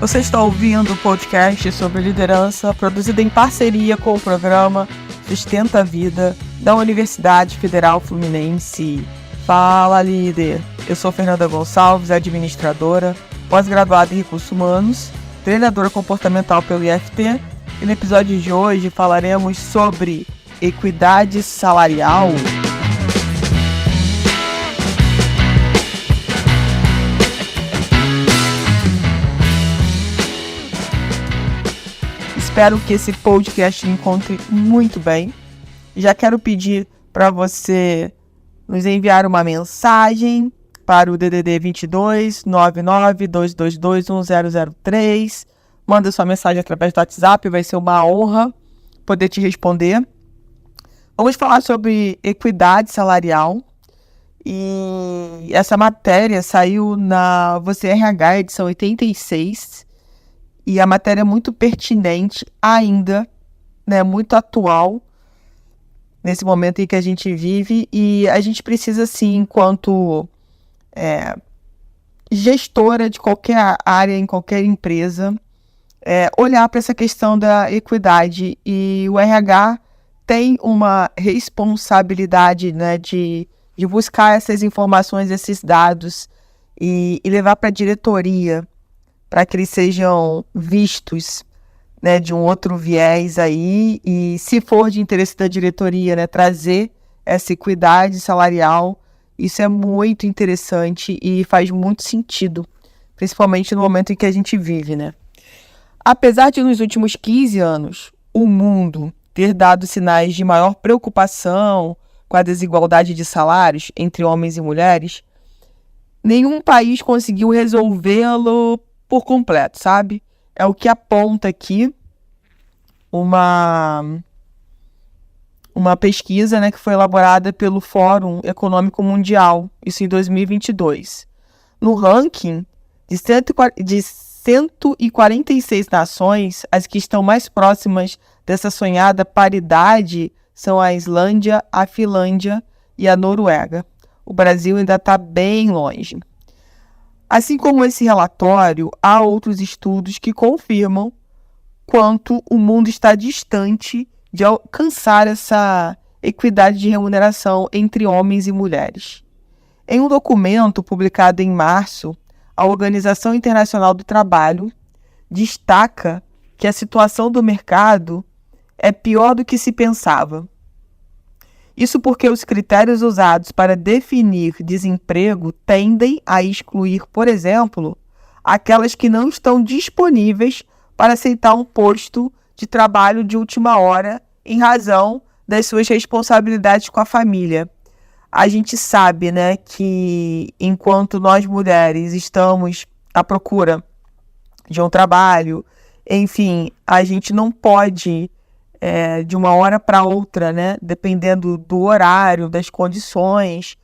Você está ouvindo o podcast sobre liderança, produzido em parceria com o programa Sustenta a Vida da Universidade Federal Fluminense. Fala, líder! Eu sou Fernanda Gonçalves, administradora, pós-graduada em Recursos Humanos, treinadora comportamental pelo IFT, e no episódio de hoje falaremos sobre equidade salarial. Espero que esse podcast me encontre muito bem. Já quero pedir para você nos enviar uma mensagem para o DDD 22 99 222 1003. Manda sua mensagem através do WhatsApp, vai ser uma honra poder te responder. Vamos falar sobre equidade salarial. E essa matéria saiu na Você RH, edição 86. E a matéria é muito pertinente ainda, né, muito atual, nesse momento em que a gente vive. E a gente precisa, sim, enquanto gestora de qualquer área, em qualquer empresa, olhar para essa questão da equidade. E o RH tem uma responsabilidade, né, de buscar essas informações, esses dados e levar para a diretoria, para que eles sejam vistos, né, de um outro viés aí, e se for de interesse da diretoria, né, trazer essa equidade salarial. Isso é muito interessante e faz muito sentido, principalmente no momento em que a gente vive, né? Apesar de nos últimos 15 anos o mundo ter dado sinais de maior preocupação com a desigualdade de salários entre homens e mulheres, nenhum país conseguiu resolvê-lo por completo, sabe? É o que aponta aqui uma pesquisa, né, que foi elaborada pelo Fórum Econômico Mundial, isso em 2022. No ranking de 146 nações, as que estão mais próximas dessa sonhada paridade são a Islândia, a Finlândia e a Noruega. O Brasil ainda está bem longe. Assim como esse relatório, há outros estudos que confirmam quanto o mundo está distante de alcançar essa equidade de remuneração entre homens e mulheres. Em um documento publicado em março, a Organização Internacional do Trabalho destaca que a situação do mercado é pior do que se pensava. Isso porque os critérios usados para definir desemprego tendem a excluir, por exemplo, aquelas que não estão disponíveis para aceitar um posto de trabalho de última hora em razão das suas responsabilidades com a família. A gente sabe, né, que enquanto nós mulheres estamos à procura de um trabalho, enfim, a gente não pode de uma hora para outra, né, dependendo do horário, das condições,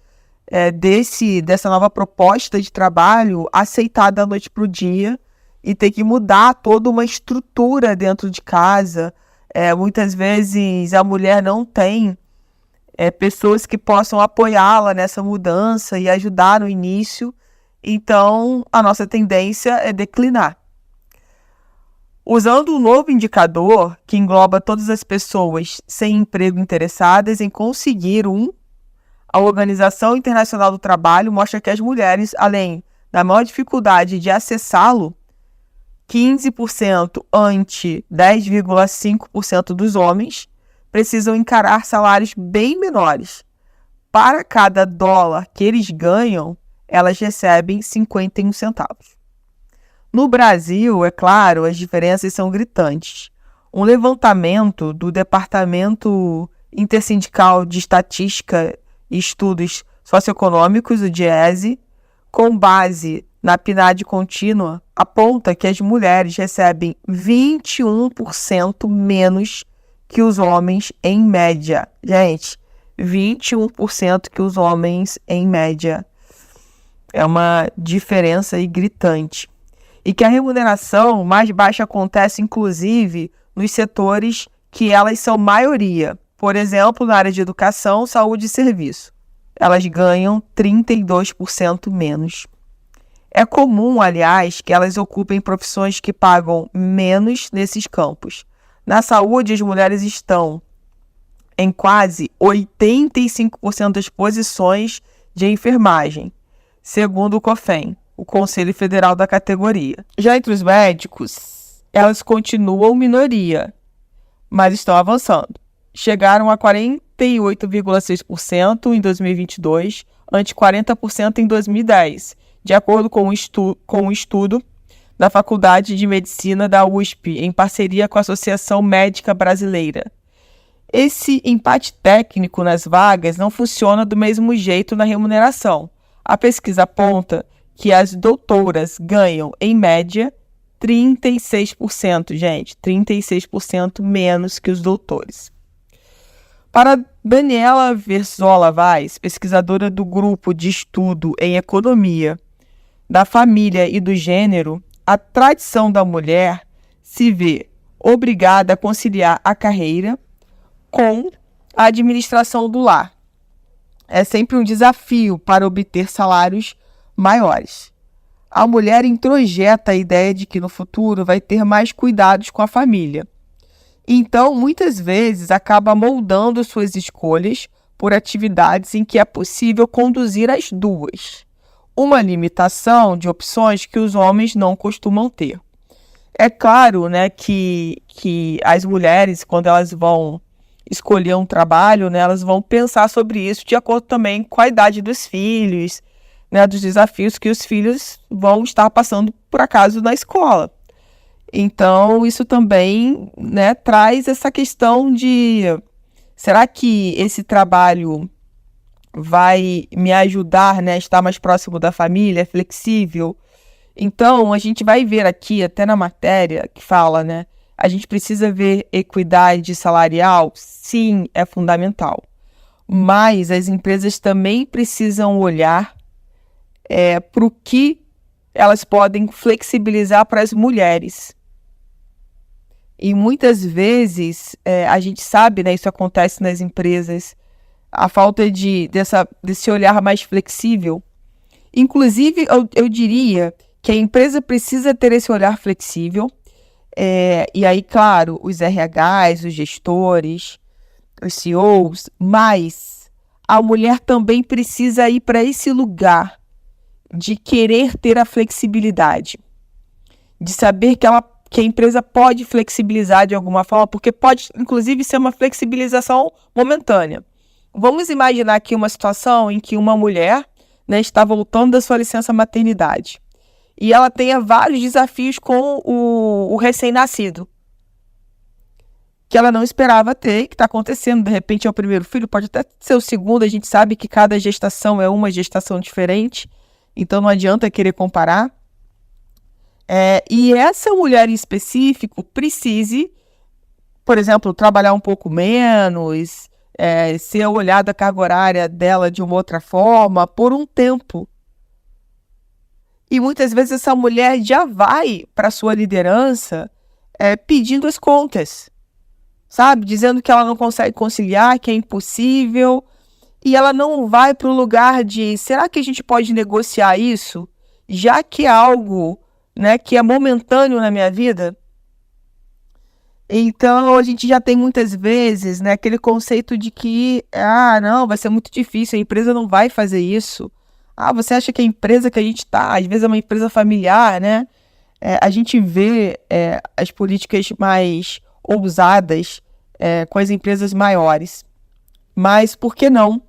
dessa nova proposta de trabalho, aceitar da noite para o dia e ter que mudar toda uma estrutura dentro de casa. Muitas vezes a mulher não tem pessoas que possam apoiá-la nessa mudança e ajudar no início, então a nossa tendência é declinar. Usando um novo indicador que engloba todas as pessoas sem emprego interessadas em conseguir a Organização Internacional do Trabalho mostra que as mulheres, além da maior dificuldade de acessá-lo, 15% ante 10,5% dos homens, precisam encarar salários bem menores. Para cada dólar que eles ganham, elas recebem 51 centavos. No Brasil, é claro, as diferenças são gritantes. Um levantamento do Departamento Intersindical de Estatística e Estudos Socioeconômicos, o DIESE, com base na PNAD contínua, aponta que as mulheres recebem 21% menos que os homens em média. Gente, 21% que os homens em média. É uma diferença aí gritante. E que a remuneração mais baixa acontece, inclusive, nos setores que elas são maioria. Por exemplo, na área de educação, saúde e serviço. Elas ganham 32% menos. É comum, aliás, que elas ocupem profissões que pagam menos nesses campos. Na saúde, as mulheres estão em quase 85% das posições de enfermagem, segundo o COFEM, o Conselho Federal da categoria. Já entre os médicos, elas continuam minoria, mas estão avançando. Chegaram a 48,6% em 2022, ante 40% em 2010, de acordo com um estudo da Faculdade de Medicina da USP, em parceria com a Associação Médica Brasileira. Esse empate técnico nas vagas não funciona do mesmo jeito na remuneração. A pesquisa aponta que as doutoras ganham, em média, 36%, gente, 36% menos que os doutores. Para Daniela Verzola Vaz, pesquisadora do Grupo de Estudo em Economia, da Família e do Gênero, a tradição da mulher se vê obrigada a conciliar a carreira com a administração do lar. É sempre um desafio para obter salários maiores. A mulher introjeta a ideia de que no futuro vai ter mais cuidados com a família. Então, muitas vezes, acaba moldando suas escolhas por atividades em que é possível conduzir as duas. Uma limitação de opções que os homens não costumam ter. É claro, né, que as mulheres, quando elas vão escolher um trabalho, né, elas vão pensar sobre isso de acordo também com a idade dos filhos, né, dos desafios que os filhos vão estar passando, por acaso, na escola. Então, isso também, né, traz essa questão de: será que esse trabalho vai me ajudar, né, a estar mais próximo da família, é flexível? Então, a gente vai ver aqui, até na matéria que fala, né, a gente precisa ver equidade salarial? Sim, é fundamental. Mas as empresas também precisam olhar para o que elas podem flexibilizar para as mulheres. E muitas vezes, a gente sabe, né, isso acontece nas empresas, a falta desse olhar mais flexível. Inclusive, eu diria que a empresa precisa ter esse olhar flexível. E aí, claro, os RHs, os gestores, os CEOs, mas a mulher também precisa ir para esse lugar de querer ter a flexibilidade, de saber que a empresa pode flexibilizar de alguma forma, porque pode, inclusive, ser uma flexibilização momentânea. Vamos imaginar aqui uma situação em que uma mulher, né, está voltando da sua licença maternidade e ela tenha vários desafios com o recém-nascido, que ela não esperava ter, que está acontecendo. De repente é o primeiro filho, pode até ser o segundo. A gente sabe que cada gestação é uma gestação diferente, então não adianta querer comparar. E essa mulher em específico precise, por exemplo, trabalhar um pouco menos, ser olhada a carga horária dela de uma outra forma, por um tempo. E muitas vezes essa mulher já vai para a sua liderança pedindo as contas, sabe? Dizendo que ela não consegue conciliar, que é impossível. E ela não vai para o lugar de: será que a gente pode negociar isso? Já que é algo, né, que é momentâneo na minha vida. Então, a gente já tem muitas vezes, né, aquele conceito de que, não, vai ser muito difícil, a empresa não vai fazer isso. Você acha que a empresa que a gente está, às vezes é uma empresa familiar, né? A gente vê as políticas mais ousadas com as empresas maiores. Mas por que não?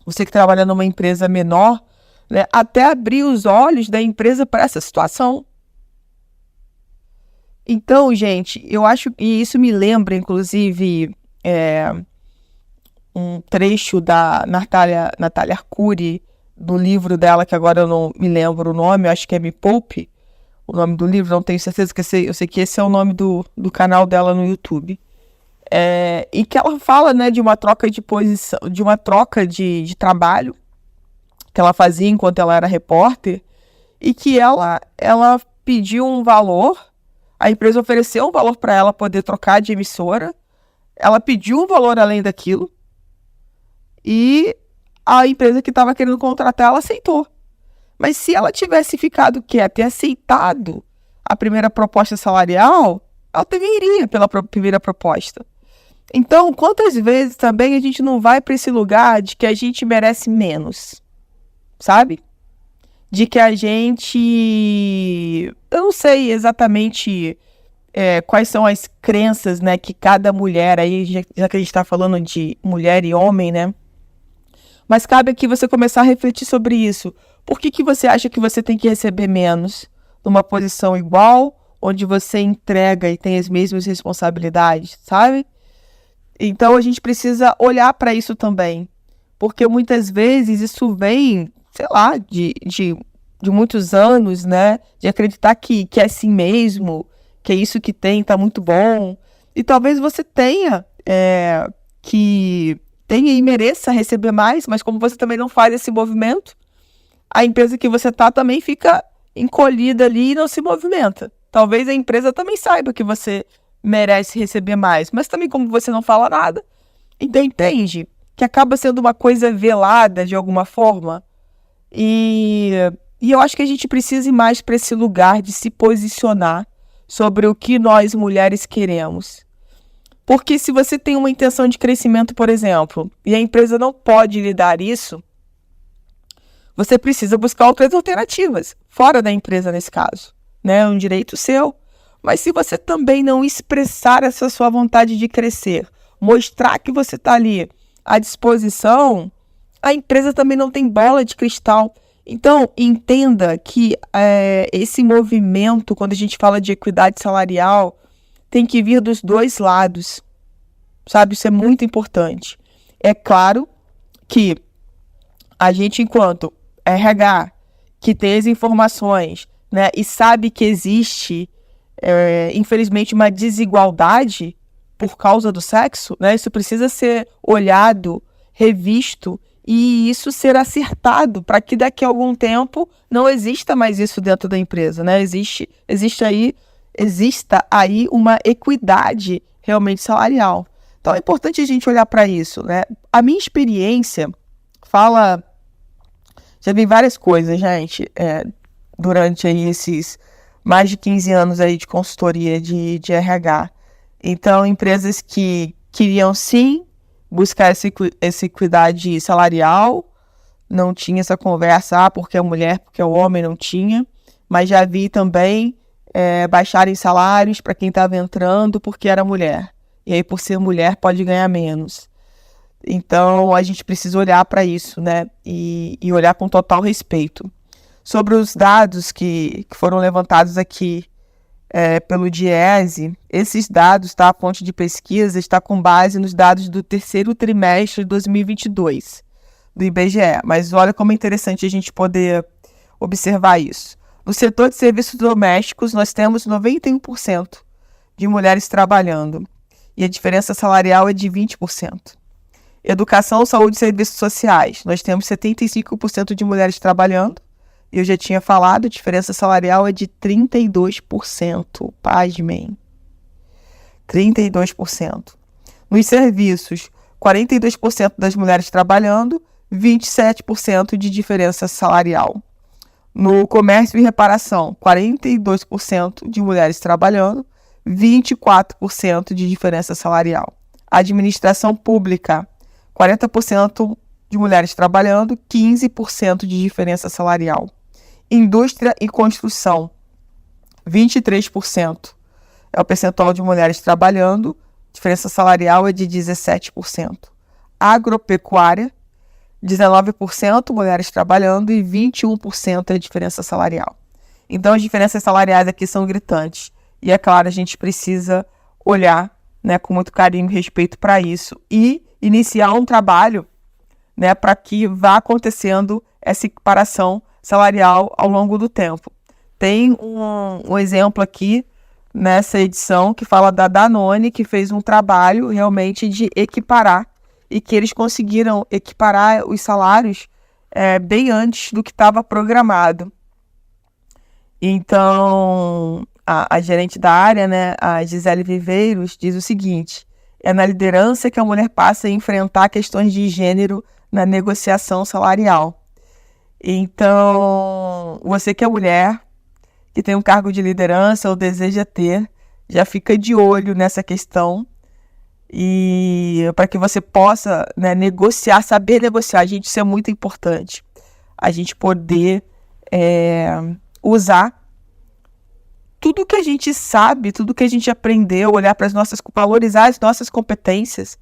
Você que trabalha numa empresa menor, né, até abrir os olhos da empresa para essa situação. Então, gente, eu acho, e isso me lembra, inclusive, um trecho da Natália Arcuri, do livro dela, que agora eu não me lembro o nome, eu acho que é Me Poupe, o nome do livro, não tenho certeza, eu sei que esse é o nome do canal dela no YouTube. E que ela fala, né, de uma troca de posição, de uma troca de trabalho que ela fazia enquanto ela era repórter, e que ela pediu um valor, a empresa ofereceu um valor para ela poder trocar de emissora, ela pediu um valor além daquilo, e a empresa que estava querendo contratar, ela aceitou. Mas se ela tivesse ficado quieta e aceitado a primeira proposta salarial, ela também iria pela primeira proposta. Então, quantas vezes também a gente não vai para esse lugar de que a gente merece menos, sabe? De que a gente... Eu não sei exatamente quais são as crenças, né, que cada mulher, aí já que a gente está falando de mulher e homem, né? Mas cabe aqui você começar a refletir sobre isso. Por que você acha que você tem que receber menos numa posição igual, onde você entrega e tem as mesmas responsabilidades, sabe? Então a gente precisa olhar para isso também. Porque muitas vezes isso vem, sei lá, de muitos anos, né? De acreditar que é assim mesmo, que é isso que tem, tá muito bom. E talvez você tenha e mereça receber mais, mas como você também não faz esse movimento, a empresa que você tá também fica encolhida ali e não se movimenta. Talvez a empresa também saiba que você merece receber mais, mas também como você não fala nada, então entende que acaba sendo uma coisa velada de alguma forma. E eu acho que a gente precisa ir mais para esse lugar de se posicionar sobre o que nós mulheres queremos. Porque se você tem uma intenção de crescimento, por exemplo, e a empresa não pode lhe dar isso, você precisa buscar outras alternativas, fora da empresa nesse caso, né? É um direito seu. Mas se você também não expressar essa sua vontade de crescer, mostrar que você está ali à disposição, a empresa também não tem bola de cristal. Então, entenda que esse movimento, quando a gente fala de equidade salarial, tem que vir dos dois lados, sabe? Isso é muito importante. É claro que a gente, enquanto RH, que tem as informações, né, e sabe que existe, infelizmente, uma desigualdade por causa do sexo, né? Isso precisa ser olhado, revisto e isso ser acertado para que daqui a algum tempo não exista mais isso dentro da empresa, né? Exista aí uma equidade realmente salarial. Então é importante a gente olhar para isso, né? A minha experiência fala... Já vi várias coisas, gente, durante aí esses mais de 15 anos aí de consultoria de RH. Então, empresas que queriam sim buscar essa equidade salarial, não tinha essa conversa, porque é mulher, porque é o homem, não tinha. Mas já vi também baixarem salários para quem estava entrando porque era mulher. E aí, por ser mulher, pode ganhar menos. Então, a gente precisa olhar para isso, né? E olhar com total respeito. Sobre os dados que foram levantados aqui pelo Diese, esses dados, tá? A fonte de pesquisa está com base nos dados do terceiro trimestre de 2022, do IBGE. Mas olha como é interessante a gente poder observar isso. No setor de serviços domésticos, nós temos 91% de mulheres trabalhando. E a diferença salarial é de 20%. Educação, saúde e serviços sociais. Nós temos 75% de mulheres trabalhando. Eu já tinha falado, a diferença salarial é de 32%. Pasmem. 32%. Nos serviços, 42% das mulheres trabalhando, 27% de diferença salarial. No comércio e reparação, 42% de mulheres trabalhando, 24% de diferença salarial. Administração pública, 40% de mulheres trabalhando, 15% de diferença salarial. Indústria e construção, 23% é o percentual de mulheres trabalhando, diferença salarial é de 17%. Agropecuária, 19% mulheres trabalhando e 21% é a diferença salarial. Então, as diferenças salariais aqui são gritantes. E, é claro, a gente precisa olhar, né, com muito carinho e respeito para isso e iniciar um trabalho, né, para que vá acontecendo essa equiparação salarial ao longo do tempo. Tem um exemplo aqui nessa edição que fala da Danone, que fez um trabalho realmente de equiparar e que eles conseguiram equiparar os salários bem antes do que estava programado. Então, a gerente da área, né, a Gisele Viveiros, diz o seguinte: é na liderança que a mulher passa a enfrentar questões de gênero na negociação salarial. Então, você que é mulher, que tem um cargo de liderança ou deseja ter, já fica de olho nessa questão. E para que você possa, né, negociar, saber negociar, gente, isso é muito importante. A gente poder usar tudo que a gente sabe, tudo que a gente aprendeu, olhar para valorizar as nossas competências,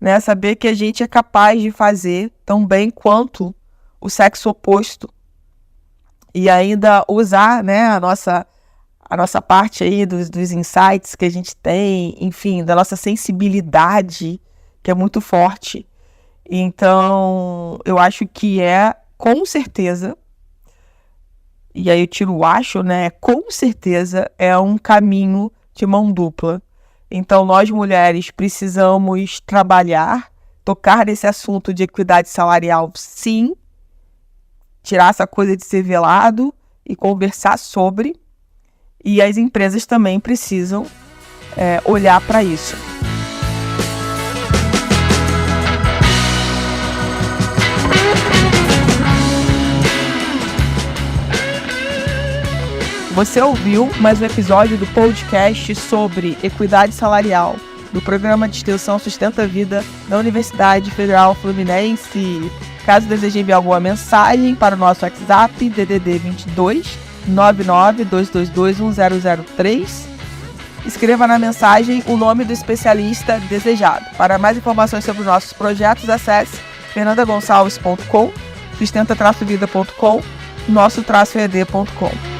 né, saber que a gente é capaz de fazer tão bem quanto o sexo oposto e ainda usar, né, a nossa parte aí dos insights que a gente tem, enfim, da nossa sensibilidade, que é muito forte. Então, eu acho que com certeza, e aí eu tiro o acho, né, com certeza é um caminho de mão dupla. Então, nós mulheres precisamos trabalhar, tocar nesse assunto de equidade salarial, sim, tirar essa coisa de ser velado e conversar sobre. E as empresas também precisam olhar para isso. Você ouviu mais um episódio do podcast sobre equidade salarial do Programa de Extensão Sustenta a Vida da Universidade Federal Fluminense. Caso deseje enviar alguma mensagem para o nosso WhatsApp, DDD 22 992221003. Escreva na mensagem o nome do especialista desejado. Para mais informações sobre os nossos projetos, acesse fernandagonçalves.com, sustenta-vida.com, nosso-ed.com.